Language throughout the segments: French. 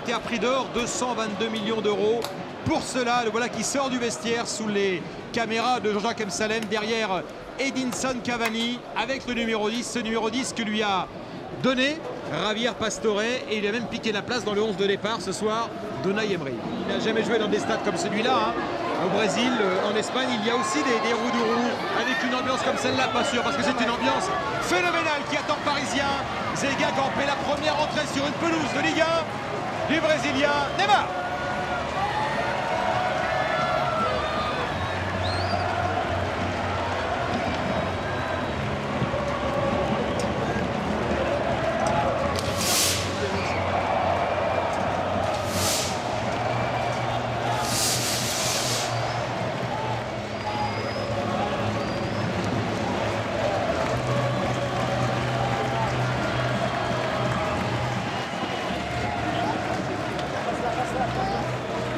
été à prix d'or, 222 millions d'euros. Pour cela, le voilà qui sort du vestiaire sous les caméras de Jean-Jacques Msalem, derrière Edinson Cavani, avec le numéro 10, ce numéro 10 que lui a donné Javier Pastore, et il a même piqué la place dans le 11 de départ ce soir d'Unai Emery. Il n'a jamais joué dans des stades comme celui-là, hein. Au Brésil, en Espagne, il y a aussi des roues avec une ambiance comme celle-là, pas sûr, parce que c'est une ambiance phénoménale qui attend le Parisien. Zega Campé, la première entrée sur une pelouse de Ligue 1 du Brésilien Neymar.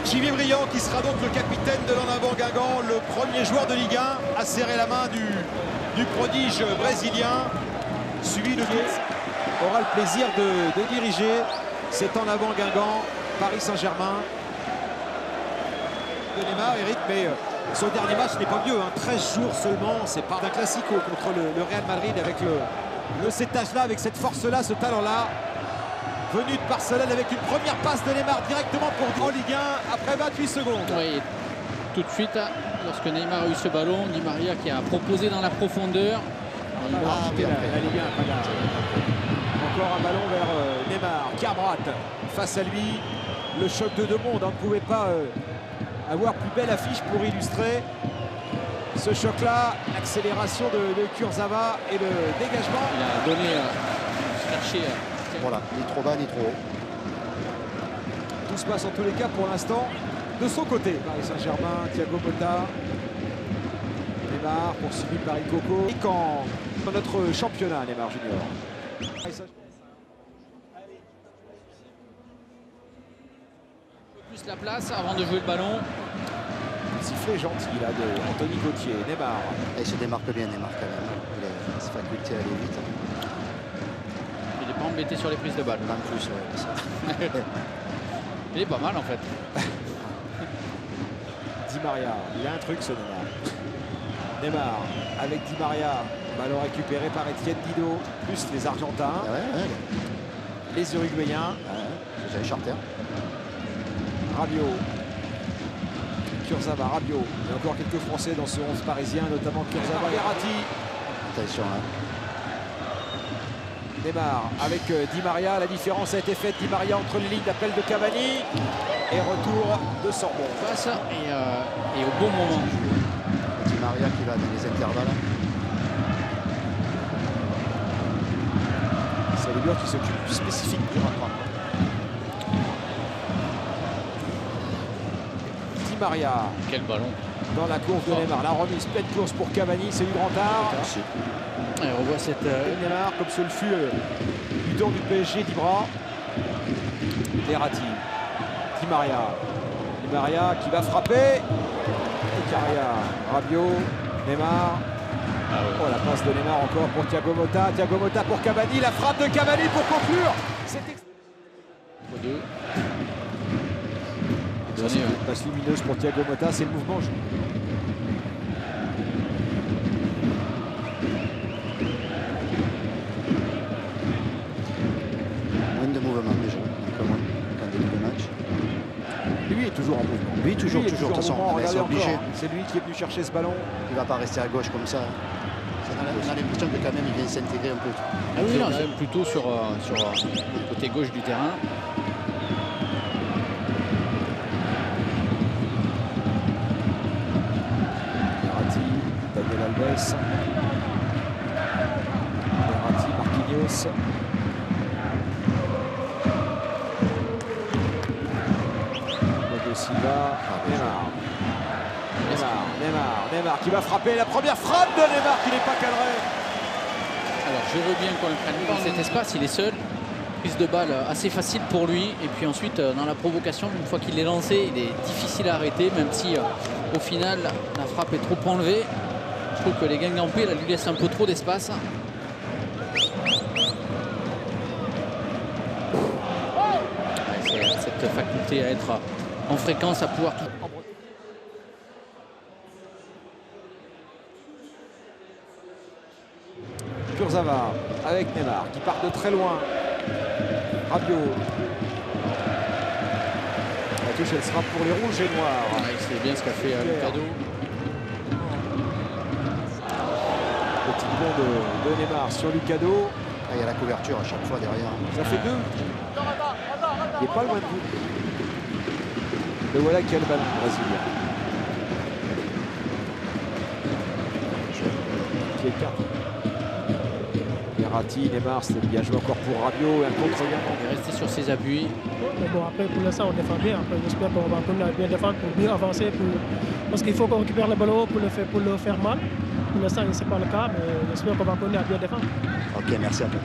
Jimmy Briand qui sera donc le capitaine de l'en avant Guingamp, le premier joueur de Ligue 1 à serrer la main du prodige brésilien. Suivi de aura le plaisir de diriger cet en avant Guingamp, Paris Saint-Germain. De Neymar, Eric, mais son dernier match n'est pas vieux, hein, 13 jours seulement, c'est pas un classico contre le Real Madrid avec cet âge-là, avec cette force-là, ce talent-là. Venu de Barcelone avec une première passe de Neymar directement pour en Ligue 1 après 28 secondes. Oui, tout de suite, lorsque Neymar a eu ce ballon, Di Maria qui a proposé dans la profondeur. La Ligue 1, encore un ballon vers Neymar, qui à droite, face à lui, le choc de deux mondes. On ne pouvait pas avoir plus belle affiche pour illustrer ce choc-là, l'accélération de Kurzawa et le dégagement. Il a donné, cherché. Voilà, ni trop bas ni trop haut. Tout se passe en tous les cas pour l'instant de son côté. Paris Saint-Germain, Thiago Motta, Neymar poursuivi par Ikoko. Et quand dans notre championnat, Neymar Junior. Plus la place avant de jouer le ballon. Sifflet gentil là de Anthony Gauthier. Neymar. Et il se démarque bien Neymar quand même. Il a sa faculté à aller vite. Il n'est pas embêté sur les prises de balle. En plus, ouais, Il est pas mal en fait. Di Maria, il a un truc ce Neymar. Neymar avec Di Maria. Ballon récupéré par Etienne Didot, plus les Argentins. Ah ouais, ouais. Les Uruguayens. J'ai Charter. Rabiot. Kurzawa, Rabiot. Il y a encore quelques Français dans ce 11 parisien, notamment Kurzawa. Verratti. Attention, hein. Neymar avec Di Maria. La différence a été faite. Di Maria entre les lignes d'appel de Cavani. Et retour de Sorbonne. Passe et au bon moment. Di Maria qui va dans les intervalles. C'est les joueurs qui s'occupent plus spécifique du rattrapage. Di Maria. Quel ballon. Dans la course de Neymar. La remise, pleine course pour Cavani. C'est du grand art. Et on voit cette. Neymar, comme ce le fut du tour du PSG, d'Ibra. Verratti. Di Maria. Di Maria qui va frapper. Caria. Rabiot. Neymar. Ah ouais. Oh, la passe de Neymar encore pour Thiago Motta. Thiago Motta pour Cavani. La frappe de Cavani pour conclure. C'est Deux. c'est une passe lumineuse pour Thiago Motta. C'est le mouvement. Moins de mouvement déjà, un peu moins qu'en début de match. Lui est toujours en mouvement. Lui, toujours, Lui est toujours. De toute façon, en mouvement. c'est Regardez obligé. encore, hein. C'est lui qui est venu chercher ce ballon. Il ne va pas rester à gauche comme ça. On a l'impression que quand même il vient s'intégrer un peu. Ah oui, non, c'est plutôt sur le côté gauche du terrain. Verratti, Daniel Alves. Verratti, Marquinhos. Thiago Silva. Neymar qui va frapper. La première frappe de Neymar qui n'est pas cadrée. Alors je veux bien qu'on le prenne dans cet espace, il est seul. Prise de balle assez facile pour lui. Et puis ensuite, dans la provocation, une fois qu'il est lancé, il est difficile à arrêter, même si au final, la frappe est trop enlevée. Je trouve que les Guingampais lui laissent un peu trop d'espace. Ouais, cette cette faculté à être en fréquence, à pouvoir tout. Kurzawa avec Neymar qui part de très loin. Rabiot. La touche, elle sera pour les rouges et noirs. Ouais, c'est bien ce qu'a fait Lucado. Petit pont de Neymar sur Lucado. Ah, il y a la couverture à chaque fois derrière. Ça fait 2. Il n'est pas loin de vous. Le voilà qui a le ballon brésilien. Qui écarte. Verratti, Neymar, c'est bien joué encore pour Rabiot et un contre-gain. Il est resté sur ses appuis. Mais bon, après, pour l'instant, on défend bien. Après, j'espère qu'on va continuer à bien défendre pour mieux avancer. Parce qu'il faut qu'on récupère le ballon pour le faire mal. Pour l'instant, ce n'est pas le cas, mais j'espère qu'on va continuer à bien défendre. Ok, merci à toi.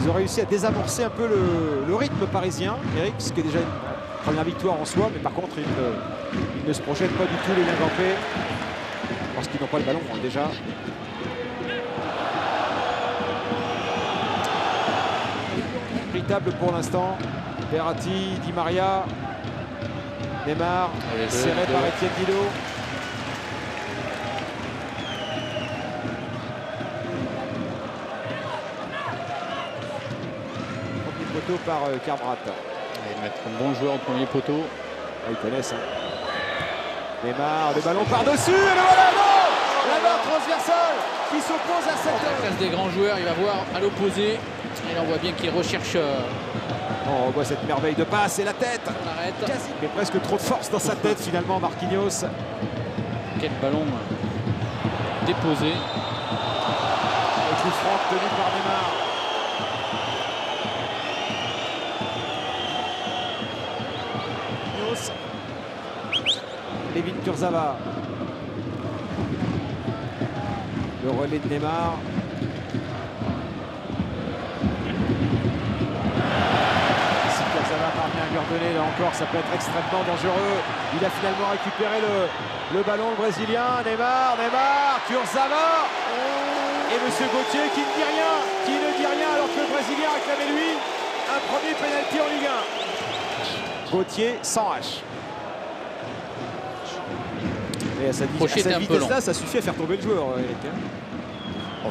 Ils ont réussi à désamorcer un peu le rythme parisien, Eric, ce qui est déjà une première victoire en soi, mais par contre, ils ne se projettent pas du tout les Guingampais, parce qu'ils n'ont pas le ballon déjà. Véritable pour l'instant. Verratti, Di Maria, Neymar, serré par Etienne Dilo. Par Carbrat. Et mettre un bon joueur au premier poteau. Ah, ils connaissent. Hein. Neymar, le ballon par-dessus. Et le voilà, non, la barre transversale qui s'oppose à cette. La classe des grands joueurs, il va voir à l'opposé. Et là, on voit bien qu'il recherche. On voit cette merveille de passe et la tête. On arrête. Quasi. Mais presque trop de force dans sa tête finalement, Marquinhos. Quel ballon déposé. Le coup franc tenu par Neymar. Levin Kurzawa. Le relais de Neymar. Si Kurzawa parvient à lui redonner, là encore, ça peut être extrêmement dangereux. Il a finalement récupéré le ballon, le Brésilien. Neymar, Kurzawa. Et Monsieur Gauthier qui ne dit rien. Qui ne dit rien alors que le Brésilien réclamait lui un premier pénalty en Ligue 1. Gauthier sans H. Et à sa vitesse-là, ça suffit à faire tomber le joueur, Eric.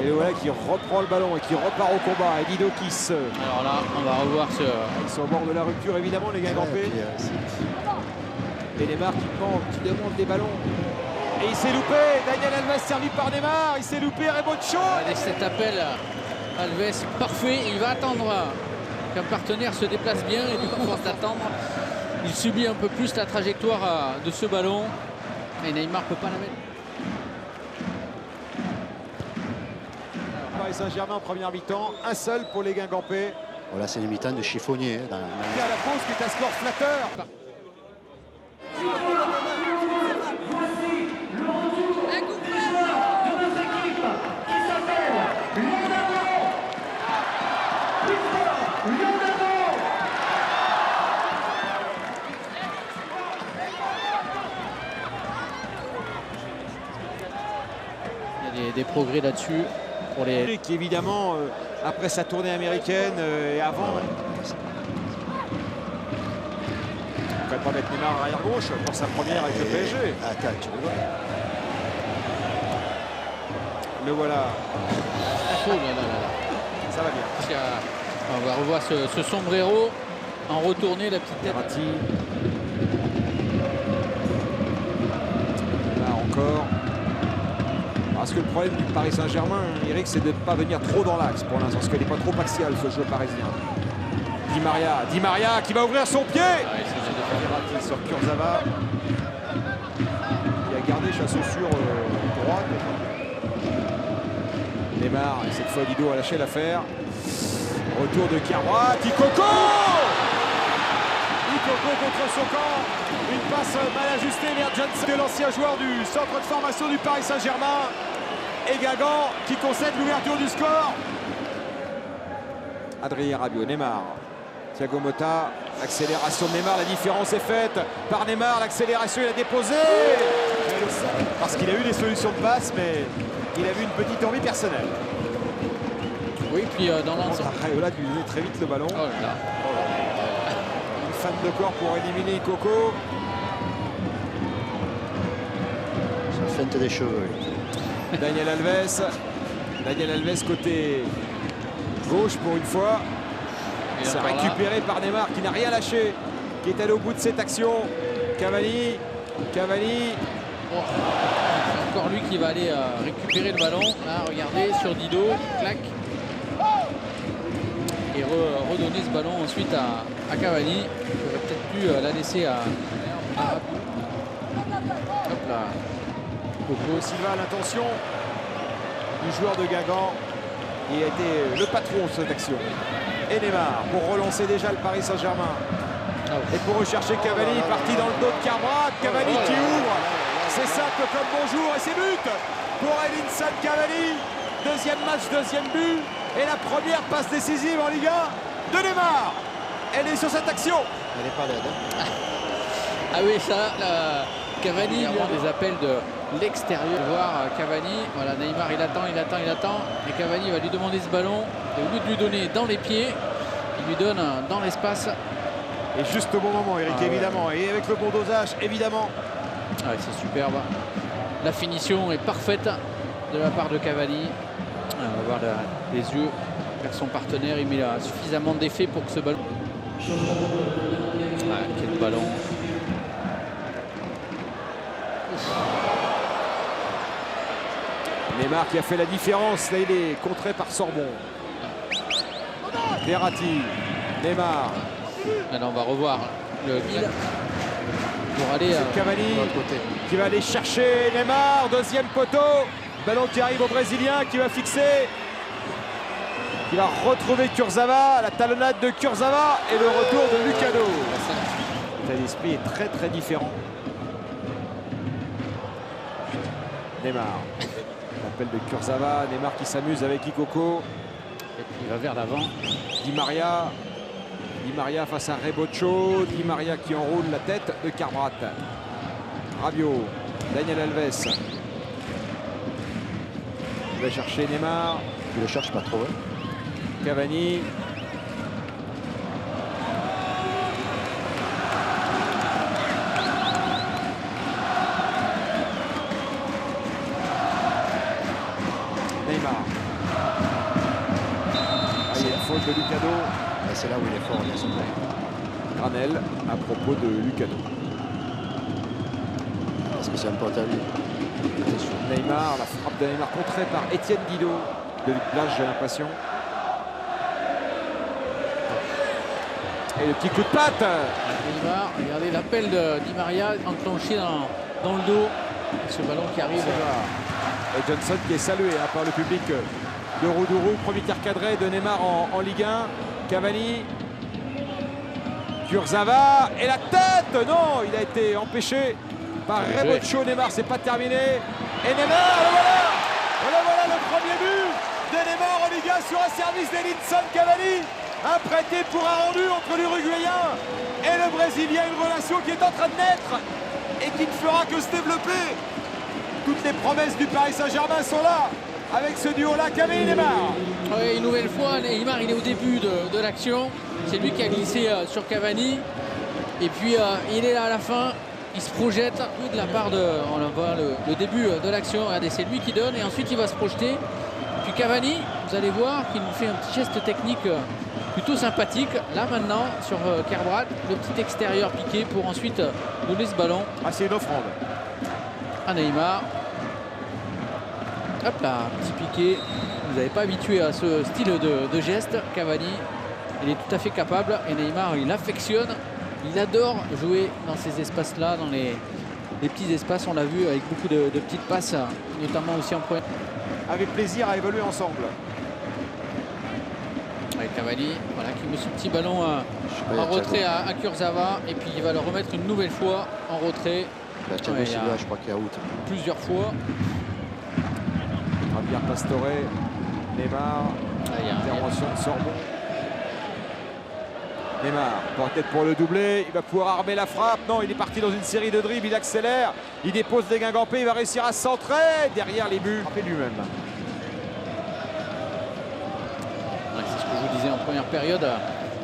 Et le voilà qui reprend le ballon et qui repart au combat. Et Didokis. Alors là, on va revoir ce. Ils sont au bord de la rupture, évidemment, les Guingampais. Et Neymar qui demande des ballons. Et il s'est loupé. Daniel Alves servi par Neymar. Il s'est loupé. Rebocho. Allez, cet appel, Alves, parfait. Il va attendre qu'un partenaire se déplace bien. Et du coup, force d'attendre, il subit un peu plus la trajectoire de ce ballon. Et Neymar ne peut pas la mettre. Paris Saint-Germain en première mi-temps, un seul pour les Guingampais. Voilà, c'est les mi-temps de chiffonnier. À la pause, qui est un score flatteur. Il y a des progrès là-dessus. Pour les... Qui évidemment, après sa tournée américaine et avant, on ne va pas mettre Neymar arrière gauche pour sa première avec le PSG. Attends, tu le vois. Le voilà. Oh là là là là. Ça va bien. On va revoir ce sombrero en retourner, la petite tête. Verratti. Là encore. Parce que le problème du Paris Saint-Germain, Eric, c'est de ne pas venir trop dans l'axe pour l'instant, parce qu'il n'est pas trop axial ce jeu parisien. Di Maria qui va ouvrir son pied. Verratti sur Kurzawa. Il a gardé Chassot sur droite. Neymar, et cette fois Dido a lâché l'affaire. Retour de Carbrat. Ikoko contre son camp. Une passe mal ajustée vers Johnson, l'ancien joueur du centre de formation du Paris Saint-Germain. Et Guingamp qui concède l'ouverture du score. Adrien Rabiot, Neymar. Thiago Motta, accélération de Neymar, la différence est faite par Neymar, l'accélération il a déposé. Parce qu'il a eu des solutions de passe, mais il a eu une petite envie personnelle. Oui, puis dans l'ensemble. Après, là, lui donner très vite le ballon. Oh là là. scène de corps pour éliminer Coco. Ça feinte des cheveux. Daniel Alves. Daniel Alves côté gauche pour une fois. C'est récupéré par Neymar qui n'a rien lâché, qui est allé au bout de cette action. Cavani. Oh, c'est encore lui qui va aller récupérer le ballon. Là, regardez, sur Dido, clac. Et redonner ce ballon ensuite à Cavani. Il aurait peut-être pu la laisser à hop là. Coco Silva, l'intention du joueur de Guingamp qui a été le patron de cette action. Et Neymar pour relancer déjà le Paris Saint-Germain. Et pour rechercher Cavani, parti dans le dos de Carbrat. Cavani qui ouvre. C'est simple comme bonjour et c'est but pour Edinson Cavani. Deuxième match, deuxième but. Et la première passe décisive en Ligue 1 de Neymar. Elle est sur cette action. Elle n'est pas laide. Hein. Ah oui, ça, Cavani, il y a des appels de l'extérieur. Voir Cavani, voilà, Neymar, il attend. Et Cavani va lui demander ce ballon. Et au lieu de lui donner dans les pieds, il lui donne dans l'espace. Et juste au bon moment, Eric, évidemment. Ouais. Et avec le bon dosage, évidemment. Ah, c'est superbe. La finition est parfaite de la part de Cavani. On va voir les yeux vers son partenaire. Il met suffisamment d'effet pour que ce ballon... Ah, quel ballon. Neymar qui a fait la différence. Là, il est contré par Sorbon. Verratti. Neymar. Maintenant, on va revoir le pour aller Cavani qui va aller chercher Neymar. Deuxième poteau. Ballon qui arrive au Brésilien qui va fixer. Qui va retrouver Kurzawa. La talonnade de Kurzawa et le retour de Lucano. L'état d'esprit est très très différent. Neymar. L'appel de Kurzawa. Neymar qui s'amuse avec Ikoko. Et puis il va vers l'avant. Di Maria face à Rebocho. Di Maria qui enroule la tête de Carbrat. Rabiot. Daniel Alves. Il va chercher Neymar. Il le cherche pas trop. Hein. Cavani. Neymar. Ah, il y a une faute de Lucano. C'est là où il est fort, bien sûr. Granel à propos de Lucano. Parce que c'est un pote à lui. Neymar, la frappe de Neymar contrée par Étienne Didot de Luc Plage, j'ai l'impression. Et le petit coup de patte. Neymar, regardez l'appel de Di Maria enclenché dans le dos. Ce ballon qui arrive. Et Johnson qui est salué par le public de Roudourou. Premier tir cadré de Neymar en Ligue 1. Cavani. Kurzawa. Et la tête. Non, il a été empêché par Rebocho. Neymar, c'est pas terminé. Et Neymar, voilà le premier but de Neymar en Ligue 1 sur un service d'Edinson Cavani. Un prêté pour un rendu entre l'Uruguayen et le Brésilien. Une relation qui est en train de naître et qui ne fera que se développer. Toutes les promesses du Paris Saint-Germain sont là avec ce duo-là, Cavani et Neymar. Oui, une nouvelle fois, Neymar, il est au début de l'action. C'est lui qui a glissé sur Cavani. Et puis, il est là à la fin. Il se projette de la part de... On voit le début de l'action. Regardez, c'est lui qui donne et ensuite il va se projeter. Puis Cavani, vous allez voir qu'il nous fait un petit geste technique plutôt sympathique. Là maintenant, sur Carbrat, le petit extérieur piqué pour ensuite donner ce ballon. Ah, c'est une offrande. À Neymar. Hop là, petit piqué. Vous n'avez pas habitué à ce style de geste. Cavani, il est tout à fait capable. Et Neymar, il affectionne. Il adore jouer dans ces espaces-là, dans les petits espaces. On l'a vu avec beaucoup de petites passes, notamment aussi en première. Avec plaisir à évoluer ensemble. Avec Cavani, voilà, qui met ce petit ballon en retrait à Kurzawa. Et puis il va le remettre une nouvelle fois en retrait. Thiago Silva, je crois qu'il y a out. Plusieurs fois. Javier Pastore, Neymar, intervention de Sorbon. Neymar, peut-être pour le doubler, il va pouvoir armer la frappe. Non, il est parti dans une série de dribbles, il accélère, il dépose des Guingampais, il va réussir à centrer derrière les buts. Il lui-même. Ouais, c'est ce que je vous disais en première période,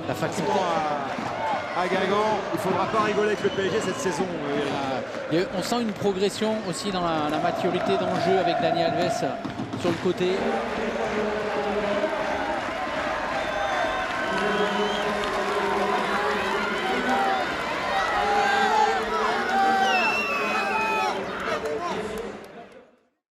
la faculté. à Guingamp. Il ne faudra pas rigoler avec le PSG cette saison. On sent une progression aussi dans la maturité dans le jeu avec Dani Alves sur le côté.